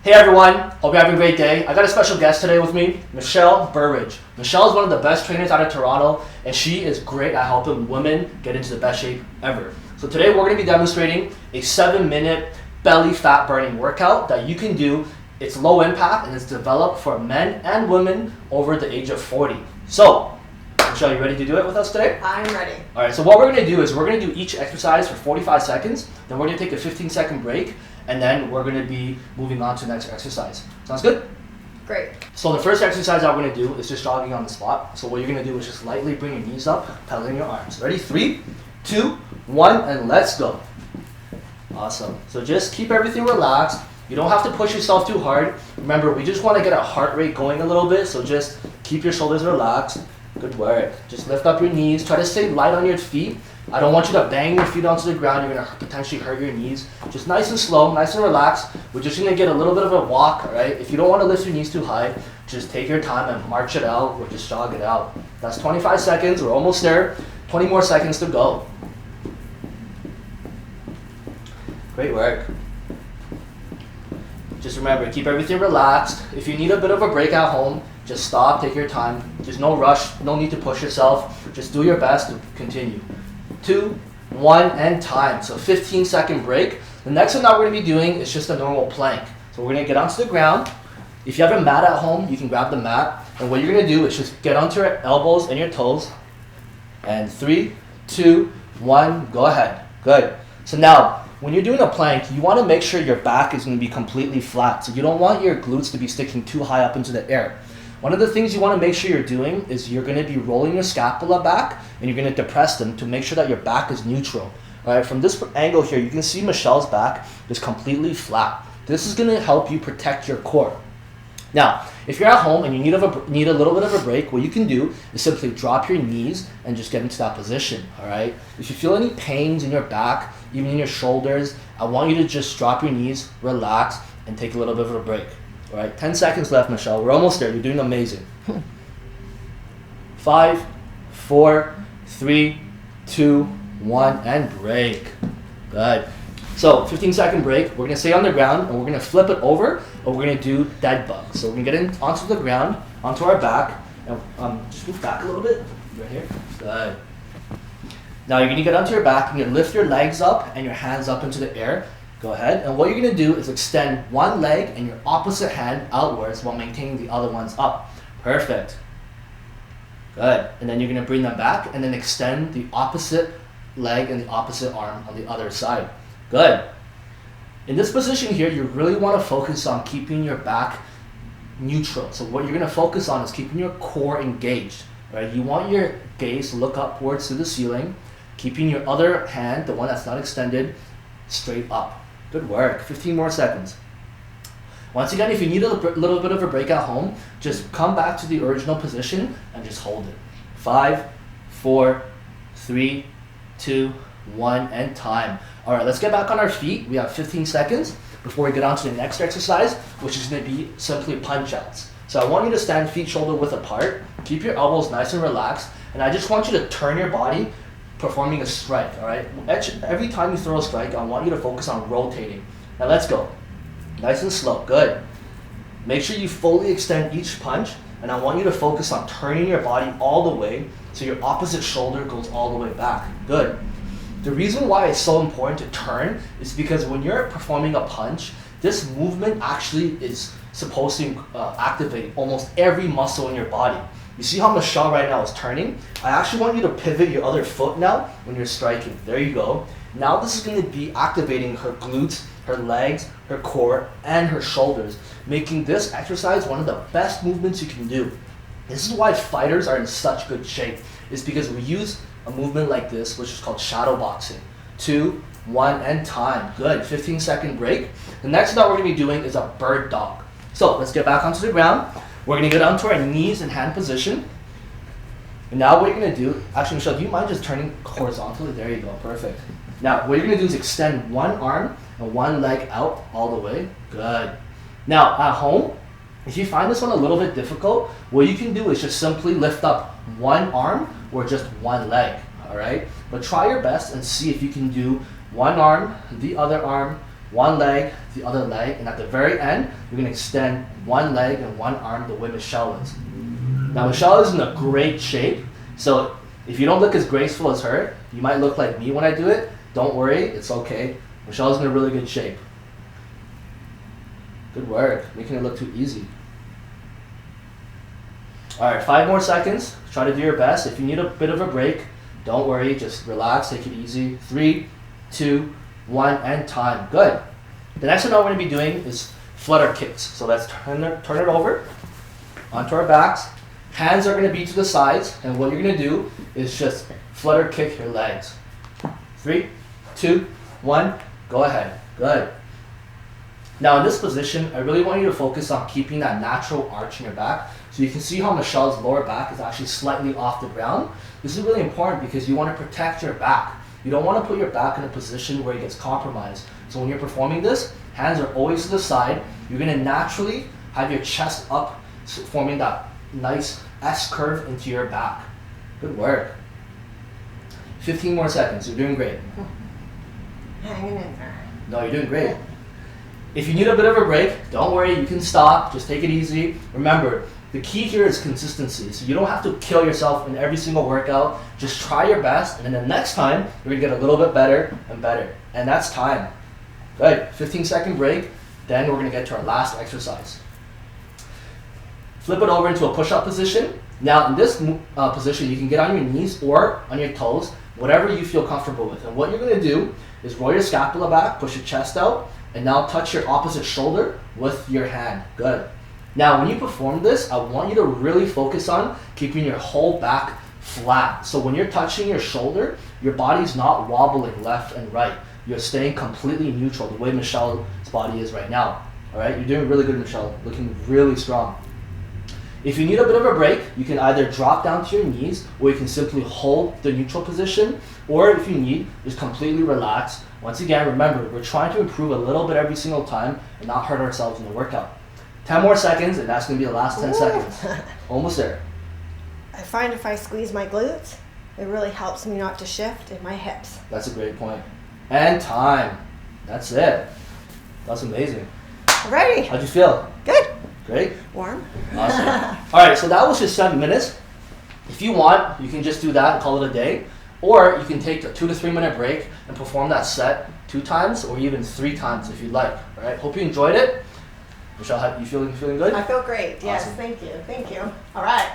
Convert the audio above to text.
Hey everyone, hope you're having a great day. I got a special guest today with me, Michelle Burridge. Michelle is one of the best trainers out of Toronto, and she is great at helping women get into the best shape ever. So today we're going to be demonstrating a 7-minute belly fat burning workout that you can do. It's low impact and it's developed for men and women over the age of 40. So, Michelle, you ready to do it with us today? I'm ready. Alright, so what we're going to do is we're going to do each exercise for 45 seconds, then we're going to take a 15-second break, and then we're going to be moving on to the next exercise. Sounds good? Great. So the first exercise I'm going to do is just jogging on the spot. So what you're going to do is just lightly bring your knees up, pedaling your arms. Ready? 3, 2, 1, and let's go. Awesome. So just keep everything relaxed. You don't have to push yourself too hard. Remember, we just want to get our heart rate going a little bit, so just keep your shoulders relaxed. Good work. Just lift up your knees. Try to stay light on your feet. I don't want you to bang your feet onto the ground. You're going to potentially hurt your knees. Just nice and slow, nice and relaxed. We're just going to get a little bit of a walk, all right? If you don't want to lift your knees too high, just take your time and march it out or just jog it out. That's 25 seconds. We're almost there. 20 more seconds to go. Great work. Just remember, keep everything relaxed. If you need a bit of a break at home, just stop, take your time. There's no rush, no need to push yourself. Just do your best to continue. 2, 1, and time. So 15-second break. The next one that we're going to be doing is just a normal plank. So we're going to get onto the ground. If you have a mat at home, you can grab the mat. And what you're going to do is just get onto your elbows and your toes. And 3, 2, 1, go ahead. Good. So now, when you're doing a plank, you want to make sure your back is going to be completely flat. So you don't want your glutes to be sticking too high up into the air. One of the things you want to make sure you're doing is you're going to be rolling your scapula back and you're going to depress them to make sure that your back is neutral. All right, from this angle here, you can see Michelle's back is completely flat. This is going to help you protect your core. Now, if you're at home and you need a little bit of a break, what you can do is simply drop your knees and just get into that position, all right? If you feel any pains in your back, even in your shoulders, I want you to just drop your knees, relax, and take a little bit of a break. All right, 10 seconds left, Michelle. We're almost there. You're doing amazing. 5, 4, 3, 2, 1, and break. Good. So 15-second break. We're going to stay on the ground, and we're going to flip it over, and we're going to do dead bug. So we're going to get onto the ground, onto our back, and just move back a little bit. Right here. Good. Now you're going to get onto your back, and you're going to lift your legs up and your hands up into the air. Go ahead, and what you're going to do is extend one leg and your opposite hand outwards while maintaining the other ones up. Perfect. Good. And then you're going to bring them back and then extend the opposite leg and the opposite arm on the other side. Good. In this position here, you really want to focus on keeping your back neutral. So what you're going to focus on is keeping your core engaged. Right? You want your gaze to look upwards to the ceiling, keeping your other hand, the one that's not extended, straight up. Good work. 15 more seconds. Once again, if you need a little bit of a break at home, just come back to the original position and just hold it. 5, 4, 3, 2, 1, and time. All right, let's get back on our feet. We have 15 seconds before we get on to the next exercise, which is going to be simply punch outs. So I want you to stand feet shoulder width apart. Keep your elbows nice and relaxed. And I just want you to turn your body performing a strike, all right? Every time you throw a strike, I want you to focus on rotating. Now let's go. Nice and slow, good. Make sure you fully extend each punch, and I want you to focus on turning your body all the way so your opposite shoulder goes all the way back. Good. The reason why it's so important to turn is because when you're performing a punch, this movement actually is supposed to activate almost every muscle in your body. You see how Michelle right now is turning? I actually want you to pivot your other foot now when you're striking. There you go. Now this is going to be activating her glutes, her legs, her core, and her shoulders, making this exercise one of the best movements you can do. This is why fighters are in such good shape. It's because we use a movement like this, which is called shadow boxing. 2, 1, and time. Good. 15-second break. The next one that we're going to be doing is a bird dog. So let's get back onto the ground. We're going to get onto our knees in hand position. And now what you're going to do, actually Michelle, do you mind just turning horizontally? There you go, perfect. Now what you're going to do is extend one arm and one leg out all the way. Good. Now at home, if you find this one a little bit difficult, what you can do is just simply lift up one arm or just one leg, all right? But try your best and see if you can do one arm, the other arm, one leg, the other leg, and at the very end, you're gonna extend one leg and one arm the way Michelle is. Now Michelle is in a great shape, so if you don't look as graceful as her, you might look like me when I do it. Don't worry, it's okay. Michelle's in a really good shape. Good work, making it look too easy. All right, 5 more seconds. Try to do your best. If you need a bit of a break, don't worry, just relax, take it easy. 3, 2, 1, and time. Good. The next one we're going to be doing is flutter kicks. So let's turn it over onto our backs. Hands are going to be to the sides, and what you're going to do is just flutter kick your legs. 3, 2, 1, go ahead. Good. Now in this position, I really want you to focus on keeping that natural arch in your back. So you can see how Michelle's lower back is actually slightly off the ground. This is really important because you want to protect your back. You don't want to put your back in a position where it gets compromised. So when you're performing this, hands are always to the side. You're going to naturally have your chest up, forming that nice S curve into your back. Good work. 15 more seconds. You're doing great. Hanging in there. No, you're doing great. If you need a bit of a break, don't worry, you can stop. Just take it easy. Remember, the key here is consistency. So you don't have to kill yourself in every single workout. Just try your best, and then the next time, you're gonna get a little bit better and better. And that's time. Good, 15-second break. Then we're gonna get to our last exercise. Flip it over into a push-up position. Now in this position, you can get on your knees or on your toes, whatever you feel comfortable with. And what you're gonna do is roll your scapula back, push your chest out, and now touch your opposite shoulder with your hand. Good. Now, when you perform this, I want you to really focus on keeping your whole back flat. So when you're touching your shoulder, your body's not wobbling left and right. You're staying completely neutral, the way Michelle's body is right now. All right, you're doing really good, Michelle. Looking really strong. If you need a bit of a break, you can either drop down to your knees, or you can simply hold the neutral position, or if you need, just completely relax. Once again, remember, we're trying to improve a little bit every single time and not hurt ourselves in the workout. 10 more seconds, and that's going to be the last 10 seconds. Almost there. I find if I squeeze my glutes, it really helps me not to shift in my hips. That's a great point. And time. That's it. That's amazing. Ready? How'd you feel? Good. Great? Warm. Awesome. All right, so that was just 7 minutes. If you want, you can just do that and call it a day. Or you can take a 2 to 3 minute break and perform that set 2 times or even 3 times if you'd like. All right, hope you enjoyed it. Michelle, you feeling good? I feel great. Yes, Awesome. thank you. Thank you. All right.